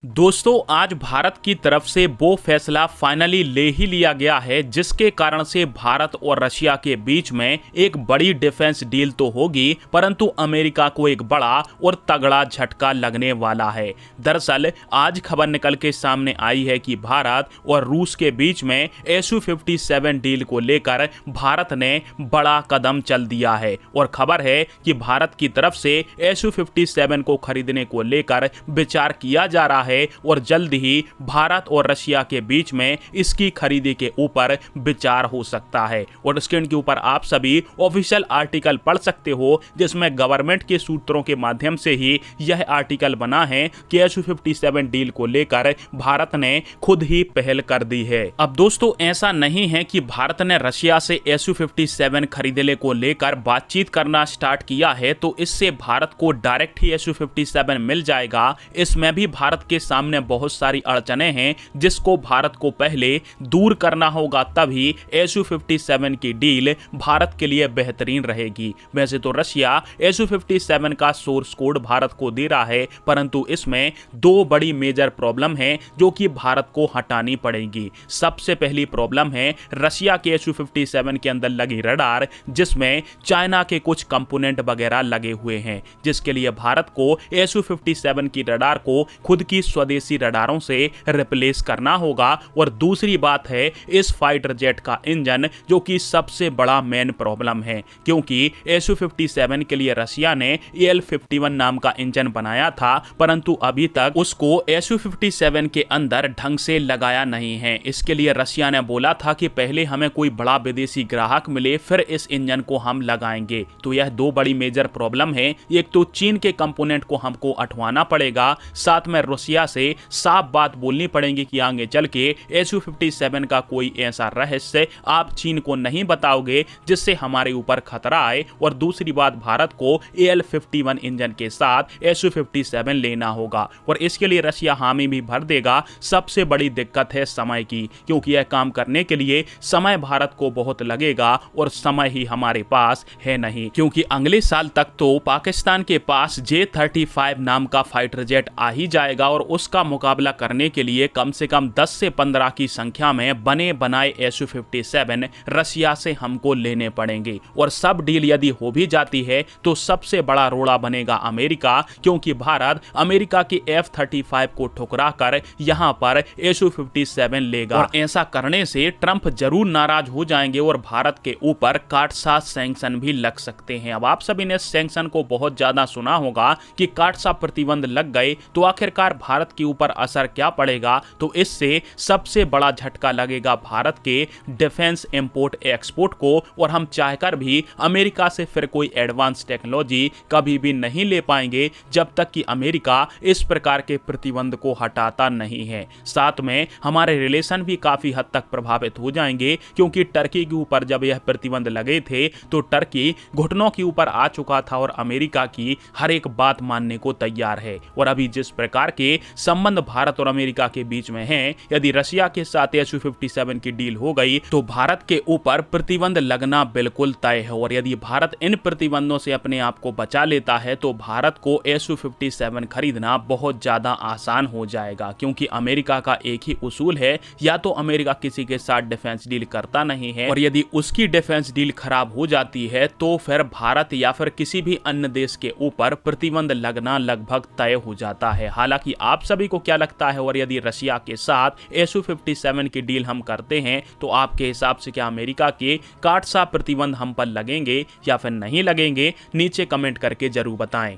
दोस्तों आज भारत की तरफ से वो फैसला फाइनली ले ही लिया गया है जिसके कारण से भारत और रशिया के बीच में एक बड़ी डिफेंस डील तो होगी, परंतु अमेरिका को एक बड़ा और तगड़ा झटका लगने वाला है। दरअसल आज खबर निकल के सामने आई है कि भारत और रूस के बीच में Su-57 डील को लेकर भारत ने बड़ा कदम चल दिया है और खबर है कि भारत की तरफ से Su-57 को खरीदने को लेकर विचार किया जा रहा है और जल्द ही भारत और रशिया के बीच में इसकी खरीदी के ऊपर विचार हो सकता है। और स्क्रीन के ऊपर आप सभी ऑफिशियल आर्टिकल पढ़ सकते हो जिसमें गवर्नमेंट के सूत्रों के माध्यम से ही यह आर्टिकल बना है कि Su-57 डील को लेकर भारत ने खुद ही पहल कर दी है। अब दोस्तों ऐसा नहीं है कि भारत ने रशिया से Su-57 खरीदने को लेकर बातचीत करना स्टार्ट किया है तो इससे भारत को डायरेक्ट ही Su-57 मिल जाएगा। इसमें भी भारत के सामने बहुत सारी अड़चनें हैं जिसको भारत को पहले दूर करना होगा, तभी Su-57 की डील भारत के लिए बेहतरीन रहेगी। वैसे तो रशिया Su-57 का सोर्स कोड भारत को दे रहा है, परंतु इसमें दो बड़ी मेजर प्रॉब्लम है जो कि भारत को हटानी पड़ेगी। सबसे पहली प्रॉब्लम है रशिया के Su-57 के अंदर लगी रडार जिसमें चाइना के कुछ कंपोनेंट वगैरह लगे हुए हैं, जिसके लिए भारत को Su-57 की रडार को खुद की स्वदेशी रडारों से रिप्लेस करना होगा। और दूसरी बात है इस फाइटर जेट का इंजन जो कि सबसे बड़ा मेन प्रॉब्लम है, क्योंकि Su-57 के लिए रशिया ने AL-51 नाम का इंजन बनाया था परंतु अभी तक उसको Su-57 के अंदर ढंग से लगाया नहीं है। इसके लिए रशिया ने बोला था कि पहले हमें कोई बड़ा विदेशी ग्राहक मिले फिर इस इंजन को हम लगाएंगे। तो यह दो बड़ी मेजर प्रॉब्लम है। एक तो चीन के कंपोनेंट को हमको अटवाना पड़ेगा, साथ में रशिया से साफ बात बोलनी पड़ेगी कि आगे चल के Su-57 का कोई ऐसा रहस्य आप चीन को नहीं बताओगे जिससे हमारे ऊपर खतरा आए। और दूसरी बात, भारत को AL-51 इंजन के साथ Su-57 लेना होगा और इसके लिए रशिया हामी भी भर देगा। सबसे बड़ी दिक्कत है समय की, क्योंकि यह काम करने के लिए समय भारत को बहुत लगेगा और समय ही हमारे पास है नहीं, क्योंकि अगले साल तक तो पाकिस्तान के पास J-35 नाम का फाइटर जेट आ ही जाएगा और उसका मुकाबला करने के लिए कम से कम 10 से 15 की संख्या में बने बनाए Su-57 रशिया से हमको लेने पड़ेंगे। और सब डील यदि हो भी जाती है तो सबसे बड़ा रोड़ा बनेगा अमेरिका, क्योंकि भारत अमेरिका की F-35 को ठुकरा कर यहां पर Su-57 लेगा और ऐसा करने से ट्रंप जरूर नाराज हो जाएंगे और भारत के ऊपर काटसा सैंक्शन भी लग सकते हैं। अब आप सभी ने सैंक्शन को बहुत ज्यादा सुना होगा कि काटसा प्रतिबंध लग गए तो आखिरकार भारत के ऊपर असर क्या पड़ेगा। तो इससे सबसे बड़ा झटका लगेगा भारत के डिफेंस इंपोर्ट एक्सपोर्ट को और हम चाहकर भी अमेरिका से फिर कोई एडवांस टेक्नोलॉजी कभी भी नहीं ले पाएंगे जब तक कि अमेरिका इस प्रकार के प्रतिबंध को हटाता नहीं है। साथ में हमारे रिलेशन भी काफी हद तक प्रभावित हो जाएंगे, क्योंकि टर्की के ऊपर जब यह प्रतिबंध लगे थे तो टर्की घुटनों के ऊपर आ चुका था और अमेरिका की हर एक बात मानने को तैयार है। और अभी जिस प्रकार के संबंध भारत और अमेरिका के बीच में हैं, यदि रशिया के साथ Su-57 की डील हो गई तो भारत के ऊपर प्रतिबंध लगना बिल्कुल तय है। और यदि भारत इन प्रतिबंधों से अपने आप को बचा लेता है तो भारत को Su-57 खरीदना बहुत ज्यादा आसान हो जाएगा, क्योंकि अमेरिका का एक ही उसूल है, या तो अमेरिका किसी के साथ डिफेंस डील करता नहीं है और यदि उसकी डिफेंस डील खराब हो जाती है तो फिर भारत या फिर किसी भी अन्य देश के ऊपर प्रतिबंध लगना लगभग तय हो जाता है। हालांकि आप सभी को क्या लगता है, और यदि रशिया के साथ Su-57 की डील हम करते हैं तो आपके हिसाब से क्या अमेरिका के काटसा प्रतिबंध हम पर लगेंगे या फिर नहीं लगेंगे? नीचे कमेंट करके जरूर बताएं।